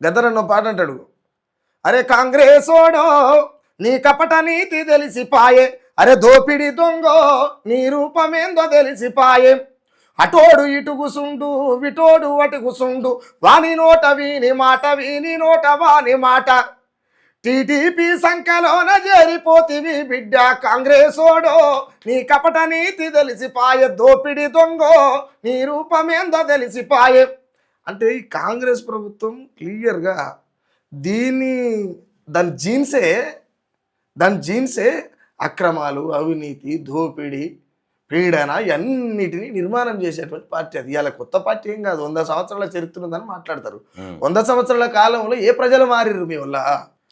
గద్దరన్న పాట అంటాడు, అరే కాంగ్రెసోడో నీ కపట నీతి తెలిసిపాయే, అరే దోపిడి దొంగో నీ రూపమేందో తెలిసిపాయే, అటోడు ఇటు గుసుండు విటోడు అటు గుసుండు, వాని నోట వీని మాట వీని నోట వాని మాట, టీడీపీ సంఖ్యలోన చేరిపోతివి బిడ్డ కాంగ్రెసోడో నీ కపట నీతి తెలిసిపాయే, దోపిడి దొంగో నీ రూపమేందో తెలిసిపాయే. అంటే ఈ కాంగ్రెస్ ప్రభుత్వం క్లియర్గా దాని జీన్సే అక్రమాలు, అవినీతి, దోపిడీ, పీడన ఇవన్నిటినీ నిర్మాణం చేసేటువంటి పార్టీ. అది ఇవాళ కొత్త పార్టీ ఏం కాదు, 100 సంవత్సరాల చరిత్ర ఉందని మాట్లాడతారు. 100 సంవత్సరాల కాలంలో ఏ ప్రజలు మారిర్రు మీ వల్ల?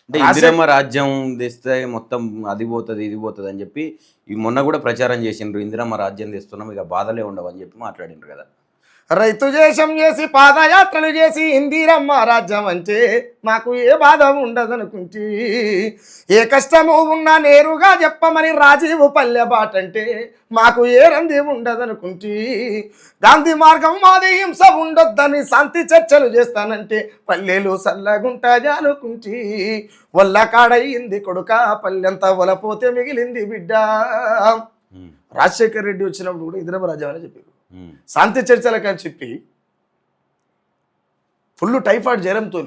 అంటే ఇందిరమ్మ రాజ్యం తెస్తే మొత్తం అది పోతుంది ఇది పోతుంది అని చెప్పి మొన్న కూడా ప్రచారం చేసిండ్రు, ఇందిరమ్మ రాజ్యం తెస్తున్నాం ఇక బాధలే ఉండవు అని చెప్పి మాట్లాడిండ్రు కదా. రైతు దేశం చేసి పాదయాత్రలు చేసి ఇందిరమ్మ రాజ్యం అంటే మాకు ఏ బాధ ఉండదనుకుంటే, ఏ కష్టము ఉన్నా నేరుగా చెప్పమని రాజీవ్ పల్లె బాట అంటే మాకు ఏ రంది ఉండదనుకుంటే, గాంధీ మార్గం మాది హింస ఉండొద్దని శాంతి చర్చలు చేస్తానంటే పల్లెలు సల్లగుంటాయి అనుకుంటే, వల్ల కాడయింది కొడుక పల్లెంతా వలపోతే మిగిలింది బిడ్డ. రాజశేఖర్ రెడ్డి వచ్చినప్పుడు కూడా ఇందిరమ్మ రాజ్యం అని చెప్పారు, శాంతి చర్చలకని చెప్పి ఫుల్ టైఫాయిడ్ జ్వరంతో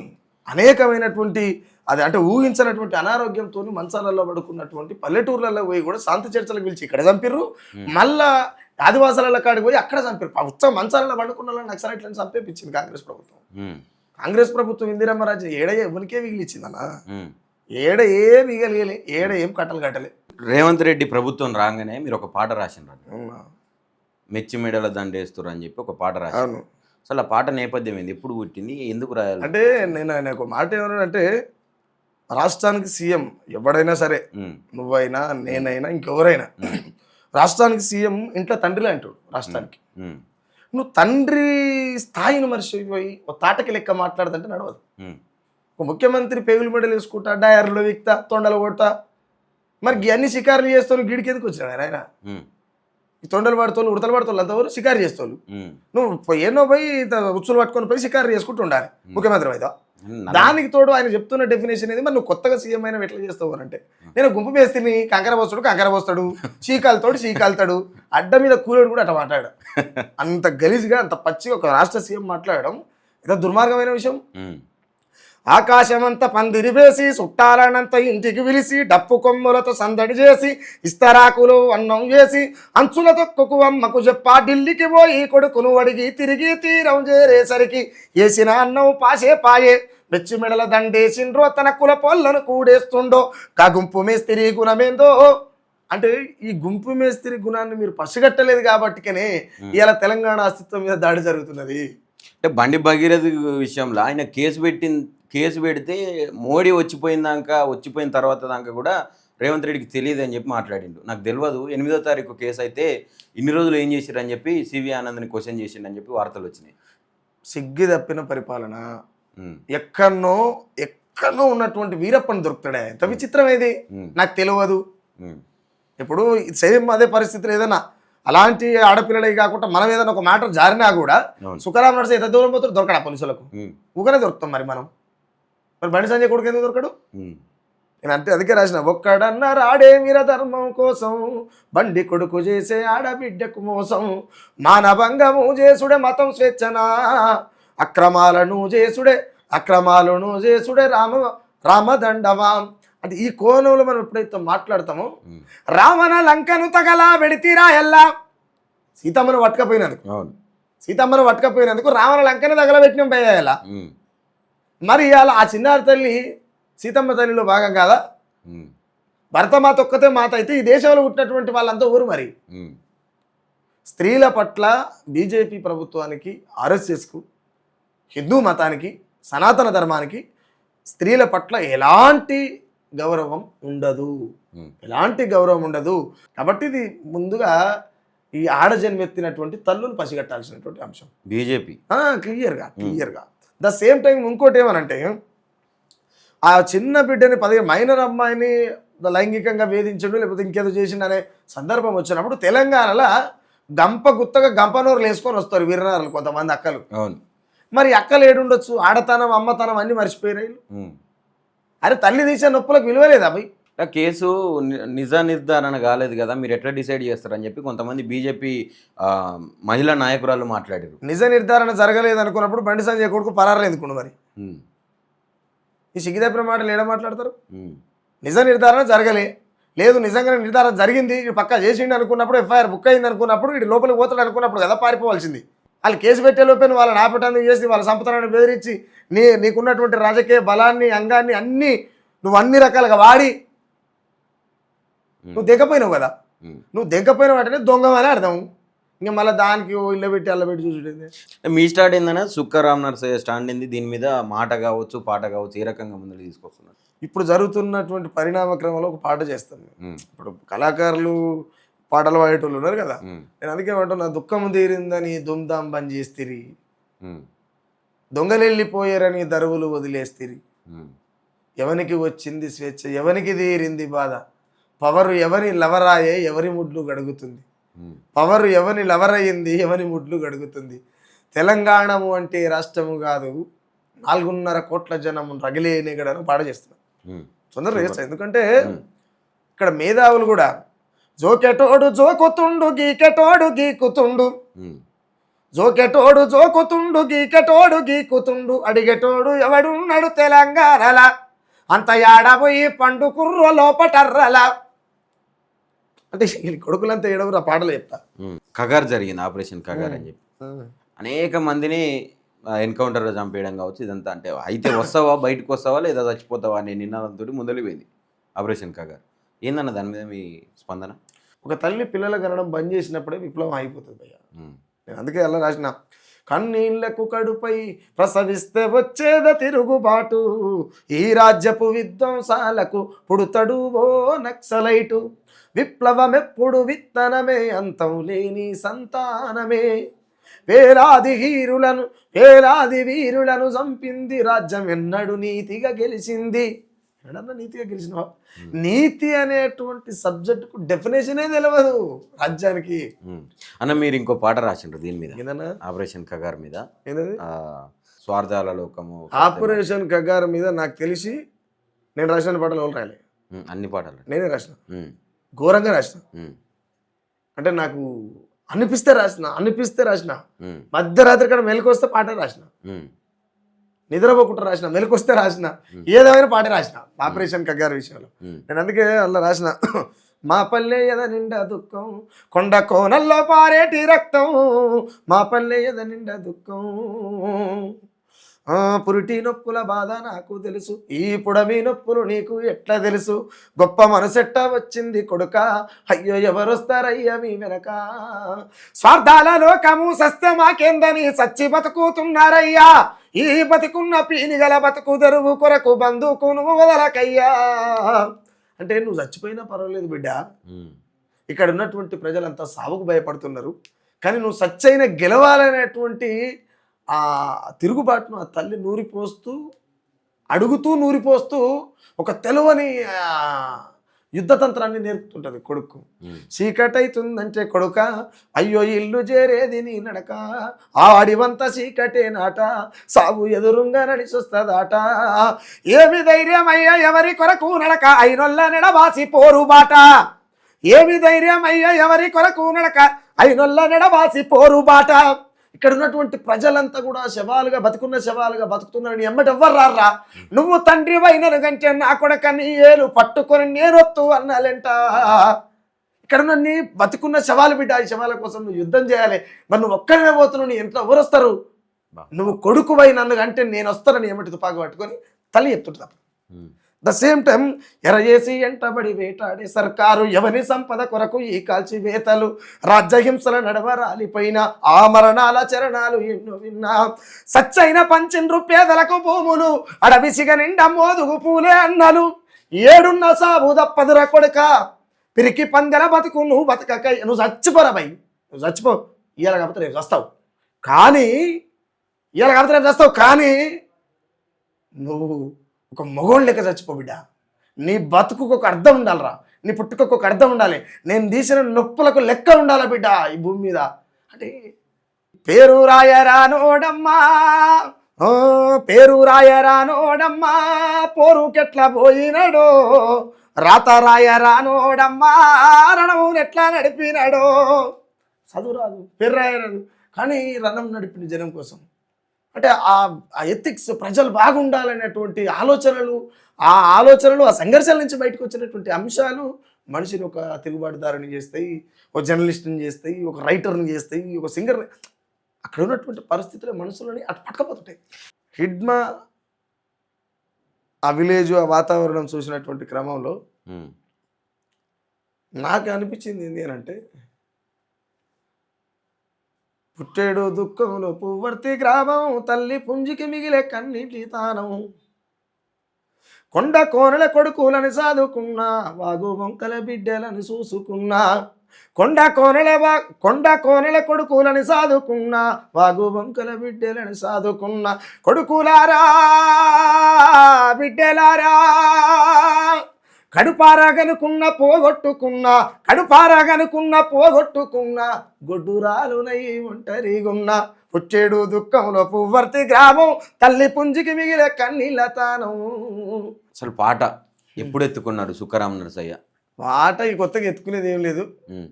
అనేకమైనటువంటి అది అంటే ఊహించినటువంటి అనారోగ్యంతో మంచాలలో పడుకున్నటువంటి పల్లెటూర్లలో పోయి కూడా శాంతి చర్చలకు పిలిచి ఇక్కడ చంపిర్రు, మళ్ళా ఆదివాసాల కాడికి పోయి అక్కడ చంపారు. ఉత్సవ మంచాలలో పడుకున్న వాళ్ళని నక్సలైట్లను చంపేపించింది కాంగ్రెస్ ప్రభుత్వం. కాంగ్రెస్ ప్రభుత్వం ఇందిరమ్మ రాజ్యం ఉనికే మిగిలిచ్చిందన్న, ఏ మిగలియలే, ఏం కట్టలే. రేవంత్ రెడ్డి ప్రభుత్వం రాగానే మీరు ఒక పాట రాసిండ్రు, మెచ్చి మెడల దండేస్తారు అని చెప్పి ఒక పాట రాశాను. అసలు ఆ పాట నేపథ్యం ఏంది, ఎప్పుడు పుట్టింది, ఎందుకు రాయాలి? అంటే నేను ఒక మాట ఏమన్నానంటే, రాష్ట్రానికి సీఎం ఎవడైనా సరే, నువ్వైనా నేనైనా ఇంకెవరైనా, రాష్ట్రానికి సీఎం ఇంట్లో తండ్రిలే అంటాడు రాష్ట్రానికి. నువ్వు తండ్రి స్థాయిని మర్చిపోయి ఒక తాటకి లెక్క మాట్లాడదంటే నడవదు. ఒక ముఖ్యమంత్రి పేగులు మెడలు వేసుకుంటా, డయర్లో విక్తా, తొండలు కొడతా, మరి అన్ని షికారులు చేస్తాను గిడికి ఎందుకు వచ్చినాడు ఆయన? ఈ తొండలు పడుతోళ్ళు ఉడతలు పడుతోళ్ళు అంతవరకు షికారు చేస్తోళ్ళు, నువ్వు ఎన్నో పోయి ఉచ్చులు పట్టుకొని పోయి షికారు చేసుకుంటూ ఉండాలి ముఖ్యమంత్రి అయితే. దానికి తోడు ఆయన చెప్తున్న డెఫినేషన్ ఏది, మరి నువ్వు కొత్తగా సీఎం అయినా ఎట్లా చేస్తావు అని అంటే, నేను గుంపు మేస్తిని కంకర పోస్తాడు చీకాలుతాడు అడ్డ మీద కూలోడు కూడా అట్లా మాట్లాడాడు. అంత గలీజ్గా అంత పచ్చిగా ఒక రాష్ట్ర సీఎం మాట్లాడడం ఎంత దుర్మార్గమైన విషయం. ఆకాశమంత పందిరి వేసి చుట్టాలనంత ఇంటికి పిలిచి డప్పు కొమ్ములతో సందడి చేసి ఇస్తరాకులు అన్నం వేసి అంచుల తొక్కుకు అమ్మకు చెప్పా ఢిల్లీకి పోయి కొడుకును అడిగి తిరిగి తీరం చేరేసరికి వేసిన అన్నం పాయే మెచ్చి మెడల దండేసిండ్రో తన కుల పొల్లను కూడేస్తుండో కా గుంపు మేస్తిరి గుణమేందో. అంటే ఈ గుంపు మేస్తిరి గుణాన్ని మీరు పసిగట్టలేదు కాబట్టికనే ఇవాళ తెలంగాణ అస్తిత్వం మీద దాడి జరుగుతున్నది. అంటే బండి భగీరథ విషయంలో ఆయన కేసు పెడితే మోడీ వచ్చిపోయిన తర్వాత దాకా కూడా రేవంత్ రెడ్డికి తెలియదు అని చెప్పి మాట్లాడిండు. నాకు తెలియదు 8వ తారీఖు కేసు అయితే ఇన్ని రోజులు ఏం చేశారు అని చెప్పి సివి ఆనంద్ని క్వశ్చన్ చేసిండు చెప్పి వార్తలు వచ్చినాయి. సిగ్గి తప్పిన పరిపాలన. ఎక్కడనో ఉన్నటువంటి వీరప్పని దొరుకుతాడే, ఎంత విచిత్రం ఏది నాకు తెలియదు. ఇప్పుడు సేమ్ అదే పరిస్థితులు ఏదైనా అలాంటి ఆడపిల్లలే కాకుండా మనం ఏదైనా ఒక మ్యాటర్ జారినా కూడా సుఖరాం నడిచి ఎంత దూరం పోతాడు దొరకడా పోలీసులకు? ఊకనే దొరుకుతాం. మరి బండి సంజయ్ కొడుకు ఎందుకు దొరకడు? నేను అంటే అందుకే రాసిన, ఒక్కడన్నారు ఆడే వీర ధర్మం కోసం బండి కొడుకు చేసే ఆడబిడ్డకు మోసం, మానభంగము చేసుడే మతం స్వేచ్ఛనా అక్రమాలను చేసుడే రామదండమా. అంటే ఈ కోణంలో మనం ఎప్పుడైతే మాట్లాడతామో, రావణ లంకను తగలా వెడితీరా ఎల్లా సీతమ్మను పట్టుకపోయినందుకు రావణ లంకను తగలబెట్టిన పోయేలా. మరి ఇవాళ ఆ చిన్నారి తల్లి సీతమ్మ తల్లిలో భాగం కాదా? భరతమాత ఒక్కతే మాత అయితే ఈ దేశంలో పుట్టినటువంటి వాళ్ళంతా ఊరు. మరి స్త్రీల పట్ల బీజేపీ ప్రభుత్వానికి, ఆర్ఎస్ఎస్కు, హిందూ మతానికి, సనాతన ధర్మానికి స్త్రీల పట్ల ఎలాంటి గౌరవం ఉండదు. కాబట్టి ఇది ముందుగా ఈ ఆడజన్మెత్తినటువంటి తల్లులు పసిగట్టాల్సినటువంటి అంశం బీజేపీ క్లియర్గా. ద సేమ్ టైం ఇంకోటి ఏమనంటే, ఆ చిన్న బిడ్డని మైనర్ అమ్మాయిని లైంగికంగా వేధించడం లేకపోతే ఇంకేదో చేసిండనే సందర్భం వచ్చినప్పుడు తెలంగాణలో గుత్తగా గంపనూరులు వేసుకొని వస్తారు వీరనారులు కొంతమంది అక్కలు. మరి అక్కలు ఏడుండొచ్చు, ఆడతనం అమ్మతనం అన్నీ మర్చిపోయినాయి. అరే తల్లి తీసే నొప్పులకు విలువలేదు అబ్బాయి. కేసు నిజ నిర్ధారణ కాలేదు కదా, మీరు ఎట్లా డిసైడ్ చేస్తారని చెప్పి కొంతమంది బీజేపీ మహిళా నాయకురాలు మాట్లాడారు. నిజ నిర్ధారణ జరగలేదు అనుకున్నప్పుడు బండి సంజయ్ కొడుకు పరారు ఎందుకు మరి? ఈ సిగ్గిదప్పిన మాటలు ఏడ మాట్లాడతారు? నిజ నిర్ధారణ జరగలే, లేదు నిజంగానే నిర్ధారణ జరిగింది, ఇటు పక్కా చేసిండు అనుకున్నప్పుడు, ఎఫ్ఐఆర్ బుక్ అయింది అనుకున్నప్పుడు, ఇటు లోపలికి పోతాడు అనుకున్నప్పుడు కదా పారిపోవాల్సింది. వాళ్ళు కేసు పెట్టే లోపే వాళ్ళని ఆపటానికి చేసి వాళ్ళ సంపదనాన్ని బెదిరించి నీకున్నటువంటి రాజకీయ బలాన్ని అంగాన్ని అన్నీ నువ్వు అన్ని రకాలుగా వాడి నువ్వు దిగపోయినావు కదా. నువ్వు దిగపోయినావు అంటే దొంగమని అర్థం. ఇంకా మళ్ళీ దానికి ఇళ్ళ పెట్టి అల్ల పెట్టి చూసుంటుంది. మీ స్టాండ్ ఏందనే సుక్కరామ్ నర్సయ్య స్టాండ్ ఏంది? దీని మీద మాట కావచ్చు పాట కావచ్చు ఏ రకంగా ముందుకు తీసుకొస్తున్నారు? ఇప్పుడు జరుగుతున్నటువంటి పరిణామ క్రమంలో ఒక పాట చేస్తాను. ఇప్పుడు కళాకారులు పాటలు పాడేటోళ్ళు ఉన్నారు కదా, నేను అందుకే ఏమంటున్నా, దుఃఖము తీరిందని దుమ్దాం బంద్ చేస్తిరి, దొంగలెళ్ళిపోయారని దరువులు వదిలేస్తిరి, ఎవనికి వచ్చింది స్వేచ్ఛ ఎవనికి తీరింది బాధ, పవరు ఎవరి లవరాయే ఎవరి ముడ్లు గడుగుతుంది, పవరు ఎవరి లవరయ్యింది ఎవరి ముడ్లు గడుగుతుంది, తెలంగాణము అంటే రాష్ట్రము కాదు 4.5 కోట్ల జనము రగిలేనిగడను పాట చేస్తున్నాను. తొందరగా చేస్తాను, ఎందుకంటే ఇక్కడ మేధావులు కూడా జోకెటోడు జోకుతుండు గీకెటోడు గీకుతుండు, జోకెటోడు జోకుతుండు గీకెటోడు గీకుతుండు, అడిగేటోడు ఎవడున్నాడు తెలంగాణలా, అంత ఏడబోయి పండు కుర్ర లోపటర్రలా. అంటే కొడుకులంతా ఏడవరు ఆ పాటలు చెప్తా. కగార్ జరిగింది, ఆపరేషన్ కగార్ అని చెప్పి అనేక మందిని ఎన్కౌంటర్లో చంపేయడం కావచ్చు ఇదంతా. అంటే అయితే వస్తావా బయటకు వస్తావా లేదా చచ్చిపోతావా అనే నినాదంతో మొదలుపోయింది ఆపరేషన్ కగార్. ఏందన్న దాని మీద మీ స్పందన? ఒక తల్లి పిల్లలు కనడం బంద్ చేసినప్పుడే విప్లవం అయిపోతుంది భయ్య. నేను అందుకే అలా రాసిన, కన్నీళ్లకు కడుపై ప్రసవిస్తే వచ్చేద తిరుగుబాటు, ఈ రాజ్యపు విధ్వంసాలకు పుడుతడు ఓ నక్సలైటు, విప్లవమెప్పుడు విత్తనమే అంతం లేని సంతానమే, వేలాది వీరులను చంపింది రాజ్యం ఎన్నడు నీతిగా గెలిచింది. ఎన్నడన్నా నీతిగా గెలిచినవా? నీతి అనేటువంటి సబ్జెక్టుకు డెఫినేషనే తెలియదు రాజ్యానికి. అన్న మీరు ఇంకో పాట రాసిండ్రు దీని మీద, ఆపరేషన్ కగార్ మీద, స్వార్థాల లోకము. ఆపరేషన్ కగార్ మీద నాకు తెలిసి నేను రాసిన పాటలు ఎవరు రాయలే, అన్ని పాటలు నేనే రాసిన, ఘోరంగా రాసిన. అంటే నాకు అనిపిస్తే రాసిన, మధ్యరాత్రి కాడ మెలకొస్తే పాట రాసిన, నిద్రపోకుండా రాసిన, మెలకొస్తే రాసిన, ఏదేమైనా పాట రాసిన ఆపరేషన్ కగార్ విషయంలో. నేను అందుకే అలా రాసిన, మా పల్లె ఎద నిండా దుఃఖం కొండ కోనల్లో పారేటి రక్తం, మా పల్లె ఎద నిండా దుఃఖం, పురిటి నొప్పుల బాధ నాకు తెలుసు, ఈ పుడమి నొప్పులు నీకు ఎట్లా తెలుసు, గొప్ప మనసెట్ట వచ్చింది కొడుక, అయ్యో ఎవరొస్తారయ్యా మీ వెనక, స్వార్థాల లోకము సస్య మాకేందని సచ్చి బతుకుతున్నారయ్యా, ఈ బతుకున్న పీనిగల బతుకు తెరువు కొరకు బంధుకు నువ్వు వదలకయ్యా. అంటే నువ్వు చచ్చిపోయినా పర్వాలేదు బిడ్డ, ఇక్కడ ఉన్నటువంటి ప్రజలంతా సావుకు భయపడుతున్నారు, కానీ నువ్వు సచ్చైన గెలవాలనేటువంటి ఆ తిరుగుబాటును ఆ తల్లి నూరిపోస్తూ ఒక తెలువని యుద్ధతంత్రాన్ని నేర్పుతుంటుంది కొడుకు. చీకటైతుందంటే కొడుక అయ్యో ఇల్లు చేరేది నీ నడక, ఆ అడివంత చీకటే నాట సాగు ఎదురుంగా నడిచొస్తుందాట, ఏమి ధైర్యం అయ్యా ఎవరి కొరకు నడక అయినొల్ల నెడబాసి పోరు బాట, ఏమి ధైర్యం అయ్యా ఎవరి కొరకు నడక అయినొల్ల నెడబాసి పోరు బాట. ఇక్కడ ఉన్నటువంటి ప్రజలంతా కూడా బతుకున్న శవాలుగా బతుకుతున్నారని ఎమ్మటి ఎవ్వరు రారా, నువ్వు తండ్రి వైనను కంటే నా కొడక నీ ఏలు పట్టుకొని నేనొత్తు అన్నాలంట. ఇక్కడ ఉన్న నీ బతుకున్న శవాలు బిడ్డ, ఈ శవాల కోసం నువ్వు యుద్ధం చేయాలి, మరి నువ్వు ఒక్కడనే పోతున్నావు, నీ ఇంట్లో ఎవరు వస్తారు, నువ్వు కొడుకు వైనన్ను అంటే నేను వస్తానని ఎమ్మటి తుపాకు పట్టుకొని తల్లి చెప్తుంటా. ద సేమ్ టైం ఎరచేసి ఎంటబడి వేటాడే సర్కారు ఎవరి సంపద కొరకు ఈ కాల్చి వేతలు, రాజ్యహింసల నడవ రాలిపోయిన ఆ మరణాల చరణాలు ఎన్నో విన్నా, సచ్చైన పంచిండ్రు పేదలకు భూములు అడవిసిగ నిండా మోదుగు పూలే అన్నలు, ఏడున్న సాబు దప్పదుర కొడుక పిరికి పందెల బతుకు నువ్వు బతకక, నువ్వు చచ్చిపోరా భయ్, నువ్వు చచ్చిపో, ఇవాళ కాకపోతే రేపు వస్తావు, కానీ నువ్వు ఒక మగోళ్ళ లెక్క చచ్చిపో బిడ్డ, నీ బతుకు ఒక అర్థం ఉండాలిరా, నీ పుట్టుకకు ఒక అర్థం ఉండాలి, నేను తీసిన నొప్పులకు లెక్క ఉండాలా బిడ్డ ఈ భూమి మీద. అంటే పేరు రాయరానోడమ్మా ఓ పేరు రాయరానోడమ్మా పోరుకెట్ల పోయినాడో రాత రాయరానోడమ్మా రణమునెట్లా నడిపినాడో. చదువు రాదు, పేరు రాయరాదు, కానీ రణం నడిపిన జనం కోసం. అంటే ఆ ఎథిక్స్, ప్రజలు బాగుండాలనేటువంటి ఆలోచనలు, ఆ సంఘర్షణ నుంచి బయటకు వచ్చినటువంటి అంశాలు మనిషిని ఒక తిరుగుబాటుదారుని చేస్తాయి, ఒక జర్నలిస్ట్ని చేస్తాయి, ఒక రైటర్ని చేస్తాయి, ఒక సింగర్ని. అక్కడ ఉన్నటువంటి పరిస్థితులు మనసులని అటు పట్టుకపోతుంటాయి. హిడ్మా ఆ విలేజ్, ఆ వాతావరణం చూసినటువంటి క్రమంలో నాకు అనిపించింది ఏంటి అని అంటే, పుట్టేడు దుఃఖంలో పువ్వర్తి గ్రామం తల్లి పుంజికి మిగిలే కన్నీటి తానం కొండ కోనల కొడుకులని సాదుకున్నా వాగు వంకల బిడ్డలని చూసుకున్నా కొండ కోనల కొడుకులని సాదుకున్నా వాగు వంకల బిడ్డలని సాదుకున్నా కొడుకులారా బిడ్డలారా కడుపారగనుకున్న పోగొట్టుకున్నా గొడ్డురాలునై ఒంటరిగున్నా పుచ్చేడు దుఃఖంలో పువ్వర్తి గ్రామం తల్లి పుంజికి మిగిలే కన్నీళ్ళ తానం. అసలు పాట ఎప్పుడు ఎత్తుకున్నాడు సుఖరామ నరసయ్య? పాట ఈ కొత్తగా ఎత్తుకునేది ఏం లేదు.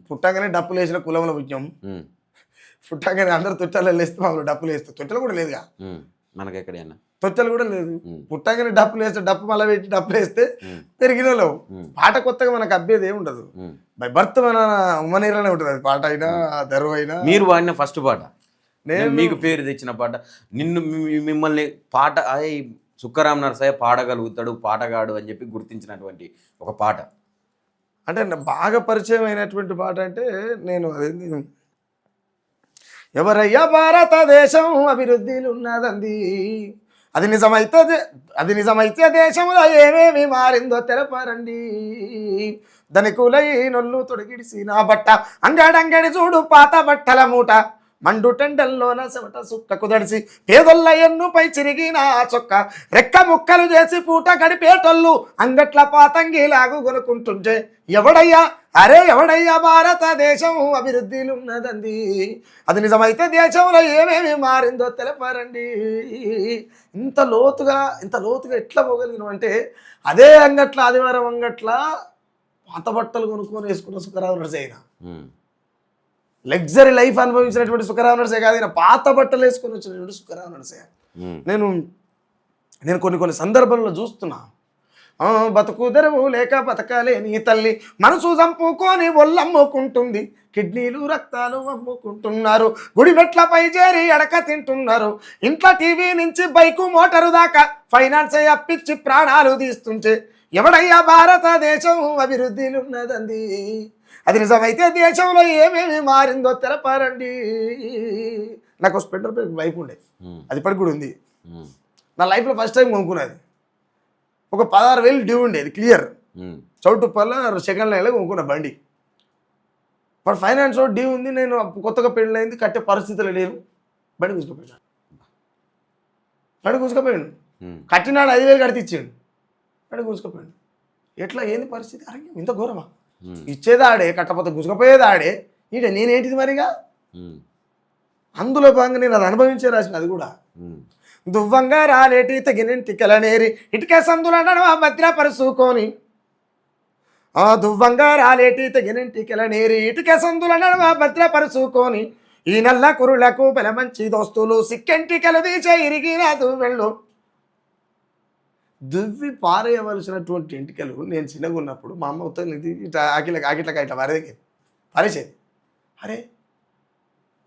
పుట్టగానే డప్పులు వేసిన కులంలో పుట్టాం. పుట్టగానే అందరు తొట్టెలు వేస్తే మామూలు డప్పులు వేస్తాం. తొట్టెలు కూడా లేదుగా మనకెక్కడైనా, తొట్టెలు కూడా లేదు. పుట్టగానే డప్పులు వేస్తే డప్పు మళ్ళీ పెట్టి డప్పులు వేస్తే పెరిగిన లేవు. పాట కొత్తగా మనకు అబ్బేది ఏమి ఉండదు. బై బర్త్ మన ఉమ్మనీరనే ఉంటుంది. అది పాట అయినా దరువు అయినా. మీరు వాడిన ఫస్ట్ పాట, నేను మీకు పేరు తెచ్చిన పాట, మిమ్మల్ని పాట సుఖరామ నరసయ్య పాడగలుగుతాడు, పాటగాడు అని చెప్పి గుర్తించినటువంటి ఒక పాట అంటే బాగా పరిచయం అయినటువంటి పాట అంటే, నేను అదేంది, ఎవరయ్యా భారతదేశం అభివృద్ధిలో ఉన్నదంది, అది నిజమైతే దేశంలో ఏమేమి మారిందో తెలపరండి, ధనికులై నొల్లు తొడిగిడిసి నా బట్ట అంగడంగడి చూడు పాత బట్టల మూట మండు టెండల్లోన చెమట సుక్క కుదడిసి పేదొల్ల ఎన్నుపై చిరిగిన చొక్క రెక్క ముక్కలు చేసి పూట గడిపేటోళ్ళు అంగట్ల పాతంగిలాగు కొనుక్కుంటుంటే ఎవడయ్యా భారతదేశం అభివృద్ధిలో ఉన్నదండి, అది నిజమైతే దేశంలో ఏమేమి మారిందో తెలపరండి. ఇంత లోతుగా ఎట్లా పోగలిగినాం అంటే, అదే అంగట్ల ఆదివారం అంగట్ల పాత బట్టలు కొనుక్కొని వేసుకున్న సుఖరామ నరసయ్య, లగ్జరీ లైఫ్ అనుభవించినటువంటి సుఖరామ నరసయ్య కాదు, పాత బట్టలు వేసుకొని వచ్చినటువంటి సుఖరామ నరసయ్య. నేను కొన్ని సందర్భాల్లో చూస్తున్నా, బతుకు తెరువు లేక బతకాలే నీ తల్లి మనసు చంపుకొని ఒళ్ళమ్ముకుంటుంది, కిడ్నీలు రక్తాలు అమ్ముకుంటున్నారు, గుడి మెట్లపై చేరి అడక తింటున్నారు, ఇంట్లో టీవీ నుంచి బైకు మోటారు దాకా ఫైనాన్స్ అప్పిచ్చి ప్రాణాలు తీస్తుంటే ఎవడయ్యా భారతదేశం అభివృద్ధిలో ఉన్నదండి, అది నిజమైతే దేశంలో ఏమేమి మారిందో తెలపారండి. నాకు స్ప్లెండర్ బైక్ ఉండే, అది ఇప్పటికి కూడా ఉంది. నా లైఫ్లో ఫస్ట్ టైం కొనుక్కున్నది. ఒక 16,000 డ్యూ ఉండేది క్లియర్. చౌటుప్పల్ల సెకండ్ లైన్లో కొనుక్కున్న బండి. బట్ ఫైనాన్స్ డ్యూ ఉంది, నేను కొత్తగా పెళ్ళైంది, కట్టే పరిస్థితులు లేను, బండి కూసుకుపోయాను. కట్టినాడు 5,000 కడితే ఇచ్చాడు, బండి కూసుకుపోయాడు. ఎట్లా ఏంది పరిస్థితి? అరే ఇంత ఘోరమా? ఇచ్చేది ఆడే, కట్టపోతే గుసుకపోయేది ఆడే, నేనేంటిది మరిగా. అందులో భాగంగా నేను అది అనుభవించే రాసిన. అది కూడా దువ్వంగా రాలేటి తగినింటికల నేరి ఇటుక సందుల నడవ భద్రపరుచుకొని, దువ్వంగా రాలేటి తగినింటికల నేరి ఇటుక సందుల నడవ భద్రపరుచుకొని, ఈ నల్ల కురులకు బల మంచి దోస్తులు సిక్కెంటికలు తీసే ఇరిగిన దువ్వెళ్ళు. దువ్వి పారేయవలసినటువంటి ఎంటికలు నేను చిన్నగా ఉన్నప్పుడు మా అమ్మ అవుతుంది ఆకిట్లకి ఇట్లా పారేసేది. అరే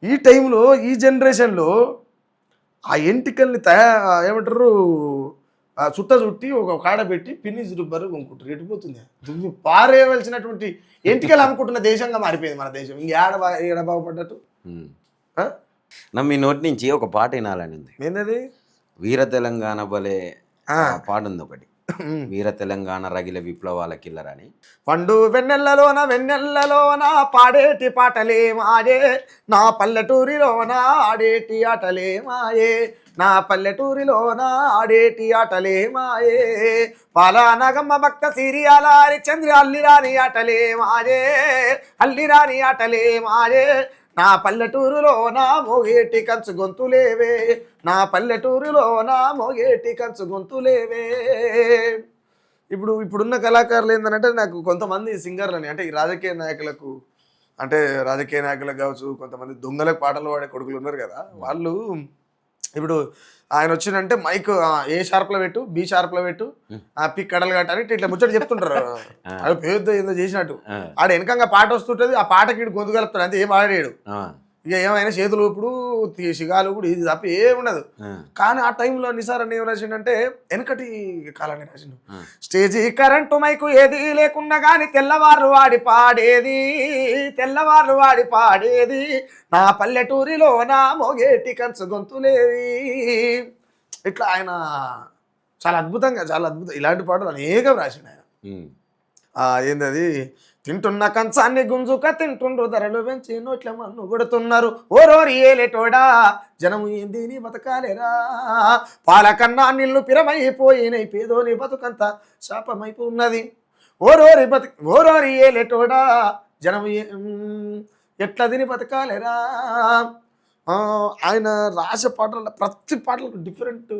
ఈ టైంలో, ఈ జనరేషన్లో ఆ ఎంటికల్ని ఏమంటారు చుట్టి ఒక కాడ పెట్టి పిన్నిస్ రుబ్బరు కొనుక్కుంటారు. ఎటుపోతుంది? దువ్వి పారేయవలసినటువంటి ఎంటికలు అమ్ముకుంటున్న దేశంగా మారిపోయింది మన దేశం. ఏడ బాగుపడ్డట్టు. మీ నోటి నుంచి ఒక పాట వినాలని ఉంది. ఏంటది? వీర తెలంగాణ బలే పాట ఉంది ఒకటి, వీర తెలంగాణ రగిల విప్లవాల కిల్లరని. పండు వెన్నెల్లలోన పాడేటి పాటలే మాయే, నా పల్లెటూరిలోన ఆడేటి ఆటలే మాయే, నా పల్లెటూరిలోన ఆడేటి ఆటలే మాయే, పాలానగమ్మ భక్త సిరియాలారి చంద్ర అల్లిరాని ఆటలే మాయే, అల్లిరాని ఆటలే మాయే, నా పల్లెటూరులో నా మోగేటి కంచు గొంతులేవే, నా పల్లెటూరులో నా మోగేటి కంచు గొంతులేవే. ఇప్పుడున్న కళాకారులు ఏంటంటే నాకు కొంతమంది సింగర్లని అంటే ఈ రాజకీయ నాయకులకు అంటే రాజకీయ నాయకులకు కావచ్చు, కొంతమంది దొంగలకు పాటలు పాడే కొడుకులు ఉన్నారు కదా, వాళ్ళు ఇప్పుడు ఆయన వచ్చిందంటే మైక్ ఏ షార్ప్లో పెట్టు, బి షార్ప్లో పెట్టు, పిక్ కడలు కట్టని ఇట్లా ముచ్చట చెప్తుంటారు. అది పెద్ద ఏదో చేసినట్టు ఆడ వెనకంగా పాట వస్తుంటుంది, ఆ పాటకి ఇటు గొంతు కలుపుతాడు అంతే, ఏం ఆడాడు. ఇక ఏమైనా చేతులు ఇప్పుడు సిగాలు కూడా ఇది తప్ప ఏముండదు. కానీ ఆ టైంలో నిసార్ అని ఏం రాసిండంటే వెనకటి కాలాన్ని రాసిండు. స్టేజీ కరెంటు మైకు ఏది లేకున్నా కానీ తెల్లవారు వాడి పాడేది, తెల్లవారు వాడి పాడేది, నా పల్లెటూరిలో నా మోగేటి కంచు గొంతులేవి. ఇట్లా ఆయన చాలా అద్భుతంగా ఇలాంటి పాటలు అనేకం రాసిండు ఆయన. ఏందది, తింటున్న కంచాన్ని గుంజుక తింటుండ్రు, ధరలు పెంచి నోట్ల మన్ను కొడుతున్నారు, ఓరోరి ఏలేటోడా జనము ఏందిని బతకాలేరా, పాలకన్నా నీళ్ళు పిరమైపోయినాయి, పేదోని బతుకంతా శాపమైపోన్నది, ఓరోరి ఏలేటోడా జనము ఎట్లా తిని బతకాలేరా. ఆయన రాసే పాటల ప్రతి పాటలకు డిఫరెంట్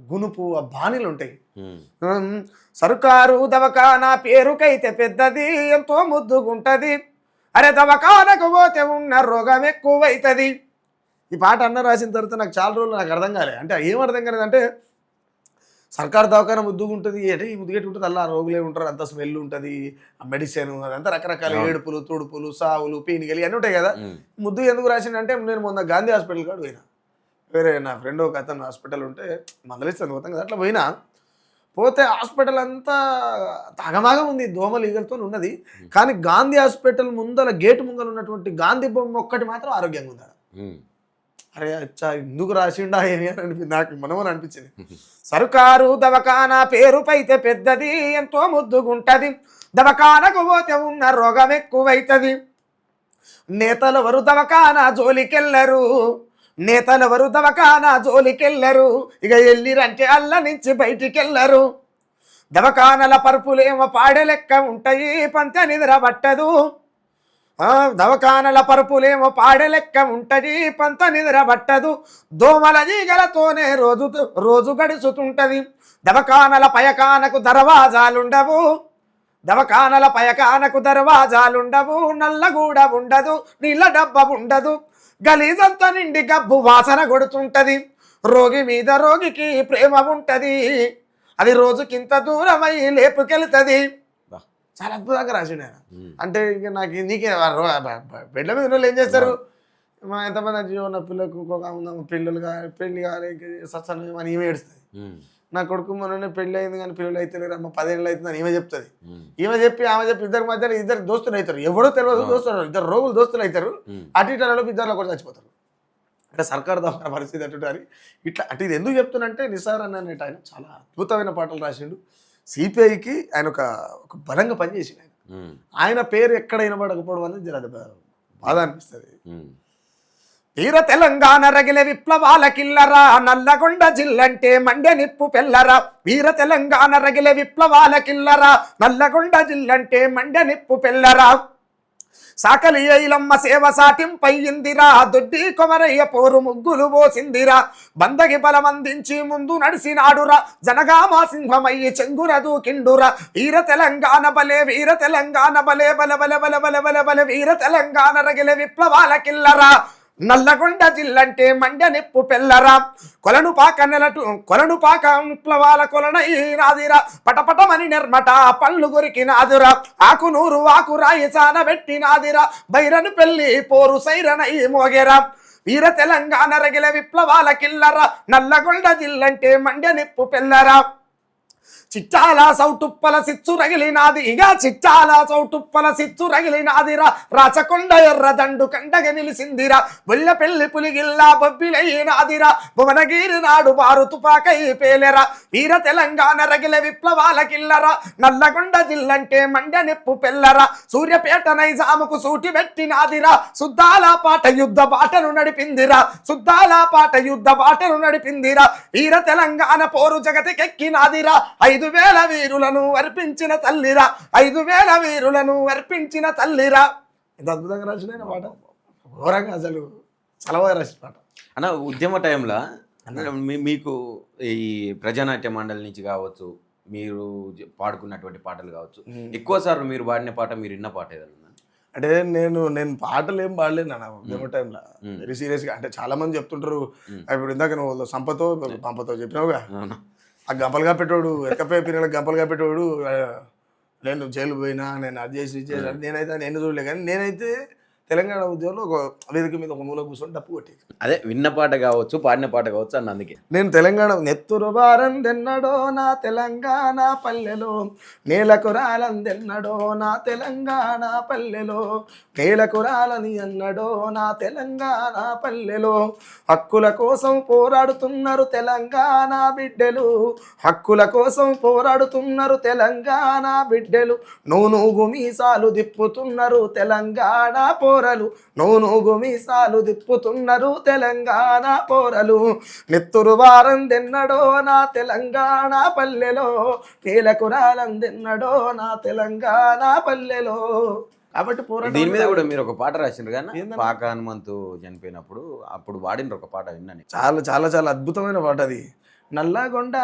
గునుపు ఆ బాణీలు ఉంటాయి. సర్కారు దవాఖానా పేరుకైతే పెద్దది, ఎంతో ముద్దుగుంటది, అరే దవాఖానకు పోతే ఉన్న రోగం ఎక్కువైతుంది. ఈ పాట అన్న రాసిన తర్వాత నాకు చాలా రోజులు నాకు అర్థం కాలే. అంటే ఏం అర్థం కాలేదంటే సర్కారు దవాఖానా ముద్దుగుంటుంది అంటే ఈ ముద్దుగెట్టి ఉంటుంది, అలా రోగులే ఉంటారు, అంత స్మెల్ ఉంటుంది, ఆ మెడిసిన్ అదంతా రకరకాల ఏడుపులు తుడుపులు సావులు పీనికలు అన్నీ ఉంటాయి కదా. ముద్దు ఎందుకు రాసిందంటే నేను మొన్న గాంధీ హాస్పిటల్ కాదు పోయినా, వేరే నా ఫ్రెండ్ ఒక అతను హాస్పిటల్ ఉంటే మందలిస్తుంది పోతాం కదా, అట్లా పోతే హాస్పిటల్ అంతా తగమాగం ఉంది, దోమలు ఈగలతో ఉన్నది. కానీ గాంధీ హాస్పిటల్ ముందర గేటు ముందర ఉన్నటువంటి గాంధీ బొమ్మ ఒక్కటి మాత్రం ఆరోగ్యంగా ఉందా. అరే అచ్చా ఎందుకు రాసిండా ఏమి అని నాకు మనమని అనిపించింది. సర్కారు దవాఖానా పేరుపైతే పెద్దది, ఎంతో ముద్దుగుంటది, దవాఖానకు పోతే ఉన్న రోగం ఎక్కువైతుంది, నేతలెవరు దవాఖానా జోలికెళ్ళరు, నేతలెవరు దవాఖానా జోలికెళ్ళరు, ఇక ఎల్లిరంటే అల్ల నుంచి బయటికెళ్ళరు, దవాఖానల పరుపులేమో పాడెలెక్క ఉంటాయి, పంత నిద్ర పట్టదు, దవాఖానల పరుపులేమో పాడెలెక్క ఉంటుంది, పంత నిద్ర పట్టదు, దోమల జీగలతోనే రోజు గడుచుతుంటది, దవాఖానల పయకానకు దర్వాజాలుండవు, దవాఖానల పయకానకు దర్వాజాలుండవు, నల్లగూడ ఉండదు, నీళ్ళ డబ్బ ఉండదు, గలీజంతా నిండి గబ్బు వాసన కొడుతుంటది, రోగి మీద రోగికి ప్రేమ ఉంటది, అది రోజుకింత దూరమై లేపుకెళ్తుంది. చాలా అద్భుతంగా రాసిండు ఆయన. అంటే ఇక నాకు నీకే బెడ్ల మీద వాళ్ళు ఏం చేస్తారు, మా ఎంతమంది జీవో నా పిల్లలకు పిల్లలు పెళ్లి కాలే సత్సంగం అని ఈమె ఏడుస్తుంది, నా కొడుకు మొన్ననే పెళ్లి అయింది కానీ పిల్లలు అయితే అమ్మ 10 ఏళ్ళు అవుతుందని ఈమె చెప్తుంది, ఈమె చెప్పి ఆమె చెప్పి ఇద్దరి మధ్యలో ఇద్దరు దోస్తులు అవుతారు, ఎవడో తెలియదు దోస్తులు, ఇద్దరు రోగులు దోస్తులు అవుతారు, అటు ఇటలోపు ఇద్దరులో కూడా చచ్చిపోతారు. అంటే సర్కారు దవాఖానా పరిస్థితి అటు అని ఇట్లా అంటే ఇది ఎందుకు చెప్తున్నంటే నిసార్ అనేట ఆయన చాలా అద్భుతమైన పాటలు రాసిండు. సిపిఐకి ఆయన ఒక బలంగా పనిచేసిండు. ఆయన పేరు ఎక్కడ వినబడకపోవడం అనేది జర బాధ అనిపిస్తుంది. వీర తెలంగాణ రగిలే విప్లవాల కిల్లరా, నల్లగొండ జిల్లంటే మండె నిప్పు పెల్లరా, వీర తెలంగాణ రగిలే విప్లవాల కిల్లరా, నల్లగొండ జిల్లంటే మండె నిప్పు పెల్లరా, సాకలి ఐలమ్మ సేవ సాటింపయ్యిందిరా, దొడ్డి కొమరయ్య పోరు ముగ్గులు పోసిందిరా, బందగి బలమందించి ముందు నడిసినాడురా, జనగామ సింహమయ్యి చెంగుర దూకిండురా, వీర తెలంగాణ బలే వీర తెలంగాణ బలే బల బల బల బల బల బల వీర తెలంగాణ రగిలే విప్లవాల కిల్లరా, నల్లగొండ జిల్లంటే మండె నిప్పు పెల్లరా, కొలను పాక విప్లవాల కొలనై నాదిరా, పటపటమని నిర్మట పళ్ళు గురికి నాదురా, ఆకునూరు ఆకురాయి సాన పెట్టి నాదిరా, బైరను పెళ్లి పోరు సైరనై మోగెరా, వీర తెలంగాణ రగిలే విప్లవాల కిల్లరా, నల్లగొండ జిల్లంటే మండె నిప్పు పెల్లరా, చిట్టాల సౌటుప్పల సిచ్చు రగిలినాది, ఇక చిట్టాల సౌటుప్పల సిచ్చు రగిలినాదిరా, రాచకొండ ఎర్ర దండు కండగ నిలిసిందిరా, బొల్ల పెళ్లి పులిగిల్లా బొబ్బిలైనాదిరా, భువనగిరి నాడు బారు తుపాకై పేలెరా, వీర తెలంగాణ రగిలే విప్లవాల కిల్లరా, నల్లగొండ జిల్లంటే మండె నిప్పు పెల్లరా, సూర్యపేట నైజాముకు సూటి పెట్టినాదిరా, సుద్దాల పాట యుద్ధ బాటను నడిపిందిరా, సుద్దాల పాట యుద్ధ బాటను నడిపిందిరా, వీర తెలంగాణ పోరు జగతికెక్కినాదిరా, 5,000 వీరులను అర్పించిన తల్లిరా, 5,000 వీరులను అర్పించిన తల్లిరా. ఎంత అద్భుతంగా రాసిన పాట. ఘోరంగా అసలు చలవగా రాసిన పాట. అన్న ఉద్యమ టైంలో మీకు ఈ ప్రజానాట్య మండలి నుంచి కావచ్చు, మీరు పాడుకున్నటువంటి పాటలు కావచ్చు, ఎక్కువ సార్లు మీరు పాడిన పాట, మీరు విన్న పాట ఏదన్నా ఉందా? అంటే నేను పాటలు ఏం పాడలేను అన్న ఉద్యమ టైంలో. వెరీ సీరియస్గా అంటే చాలా మంది చెప్తుంటారు. ఇప్పుడు ఇందాక నువ్వు పంపతో చెప్పినావుగా, అవునా? ఆ గంపలుగా పెట్టాడు ఎక్కపై పిల్లలకు గంపలుగా పెట్టాడు. నేను జైలు పోయినా, నేను అది చేసి ఇది చేసి నేనైతే నేను చూడలే. కానీ నేనైతే తెలంగాణ ఉద్యమంలో ఒక వేదిక మీద ఒక మూల కూర్చొని డప్పు కొట్టేది. అదే విన్న పాట కావచ్చు, పాడిన పాట కావచ్చు అన్న. అందుకే నేను తెలంగాణ నెత్తురు బారందెన్నడో నా తెలంగాణ పల్లెలో, నేలకు రాలందెన్నడో నా తెలంగాణ పల్లెలో, నేలకు రాలని అన్నడో నా తెలంగాణ పల్లెలో, హక్కుల కోసం పోరాడుతున్నారు తెలంగాణ బిడ్డలు, హక్కుల కోసం పోరాడుతున్నారు తెలంగాణ బిడ్డలు, నూనూగు మీసాలు దిప్పుతున్నారు తెలంగాణ పోరలు, నూనూగు మీసాలు దిప్పుతున్నారు తెలంగాణ పోరలు, నెత్తురు వారందెన్నడో నా తెలంగాణ పల్లెలో, నేలకు రాలందెన్నడో నా తెలంగాణ పల్లెలో. కాబట్టి దీని మీద కూడా మీరు ఒక పాట రాసిండ్రు కానీ, పాక హనుమంతు చనిపోయినప్పుడు అప్పుడు వాడిన ఒక పాట విన్నాను. చాలా చాలా చాలా అద్భుతమైన పాట అది. నల్లగొండ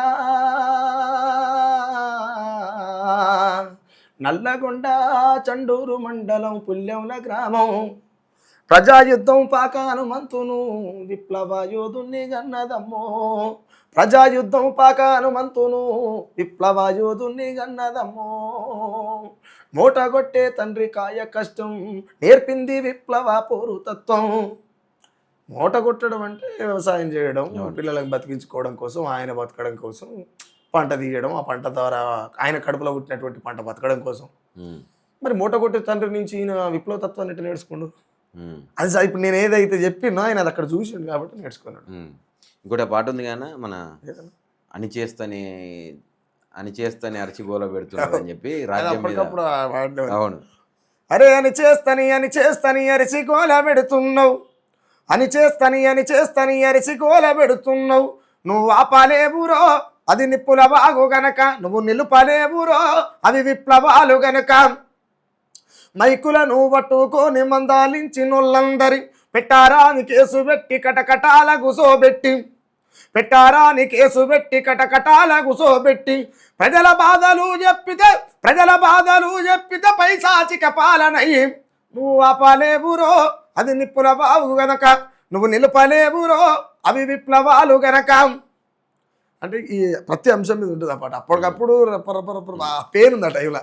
నల్లగొండ చండూరు మండలం పుల్యంల గ్రామం, ప్రజాయుద్ధం పాక హనుమంతును విప్లవ యోధుని గన్నదమ్మో, ప్రజాయుద్ధం పాక హనుమంతును విప్లవ యోధుని గన్నదమ్మో, మూటగొట్టే తండ్రి కాయ కష్టం నేర్పింది విప్లవ పోరుతత్వం. మూట కొట్టడం అంటే వ్యవసాయం చేయడం, పిల్లలకు బతికించుకోవడం కోసం, ఆయన బతకడం కోసం పంట తీయడం, ఆ పంట ద్వారా ఆయన కడుపులో పుట్టినటువంటి పంట బతకడం కోసం. మరి మూట కొట్టే తండ్రి నుంచి ఈయన విప్లవ తత్వాన్ని ఎట్లా నేర్చుకోండు? అది ఇప్పుడు నేను ఏదైతే చెప్పినో ఆయన అది అక్కడ చూసిండు కాబట్టి నేర్చుకున్నాడు. ఇంకోటి పాట ఉంది కానీ మన అనిచేస్తని అరిచిగోల పెడుతున్నాడు అని చెప్పి రాజ్యం మీద. అవును. అరే అని చేస్తని అరిచిగోల పెడుతున్నావు, అని చేస్తని అరిచిగోల పెడుతున్నావు, నువ్వు ఆపాలేవురో అది నిప్పుల వాగు గనక, నువ్వు నిలుపలేవురో అవి విప్లవాలు గనక, మైకులను పట్టుకొని మందాలించి నొల్లందరి పెట్టారాని కేసు పెట్టి కటకటాల గుసోబెట్టి, పెట్టారాని కేసు పెట్టి కటకటాల గుసోబెట్టి, ప్రజల బాధలు చెప్పితే పైశాచిక పాలనయ్యి, నువ్వు ఆపాలేవురో అది నిప్పుల వాగు గనక, నువ్వు నిలుపలేవురో అవి విప్లవాలు గనక. అంటే ఈ ప్రతి అంశం మీద ఉంటుంది ఆ పాట. అప్పటికప్పుడు పేరు ఉంది ఆ టైంలో.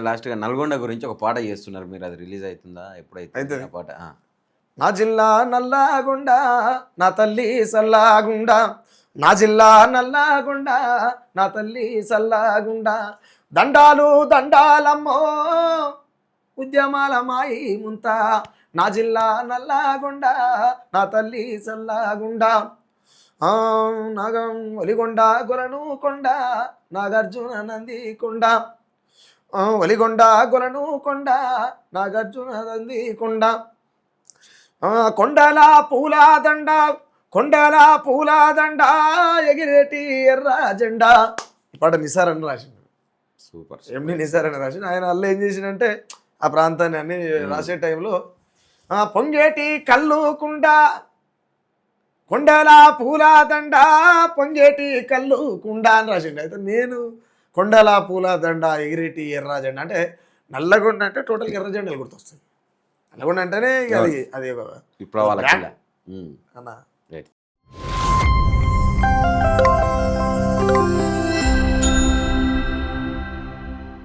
లాస్ట్గా నల్గొండ గురించి ఒక పాట చేస్తున్నారు మీరు, అది రిలీజ్ అవుతుందా? ఎప్పుడైతే ఆ పాట? నా జిల్లా నల్లాగుండ నా తల్లి సల్లాగుండ, నా జిల్లా నల్లాగుండ నా తల్లి సల్లాగుండ, దండాలు దండాలమ్మో ఉద్యమాల మాయి ముంత, నా జిల్లా నల్లాగుండ నా తల్లి సల్లాగుండ, నాగం ఒలిగొండ గొలను కొండ నాగార్జున నంది కొండ, ఒలిగొండ గొలను కొండ నాగార్జున నంది కొండ, కొండల పూల దండ ఎగిరేటి ఎర్ర జెండా. ఈ పాట నిసారని రాసిండు. సూపర్. ఎండి నిసారని రాసిండు. ఆయన అల్ల ఏం చేసిండంటే ఆ ప్రాంతాన్ని అన్ని రాసే టైంలో పొంగేటి కల్లుకుండ, కొండల పూల దండ పొంగేటి కల్లుకుండ అని రాసిండు. అయితే నేను కొండల పూల దండ ఎగిరేటి ఎర్ర జెండా అంటే, నల్లగొండ అంటే టోటల్గా ఎర్ర జెండాలు గుర్తొస్తాయి. నల్లగొండ అంటేనే అది విప్లవాల అన్న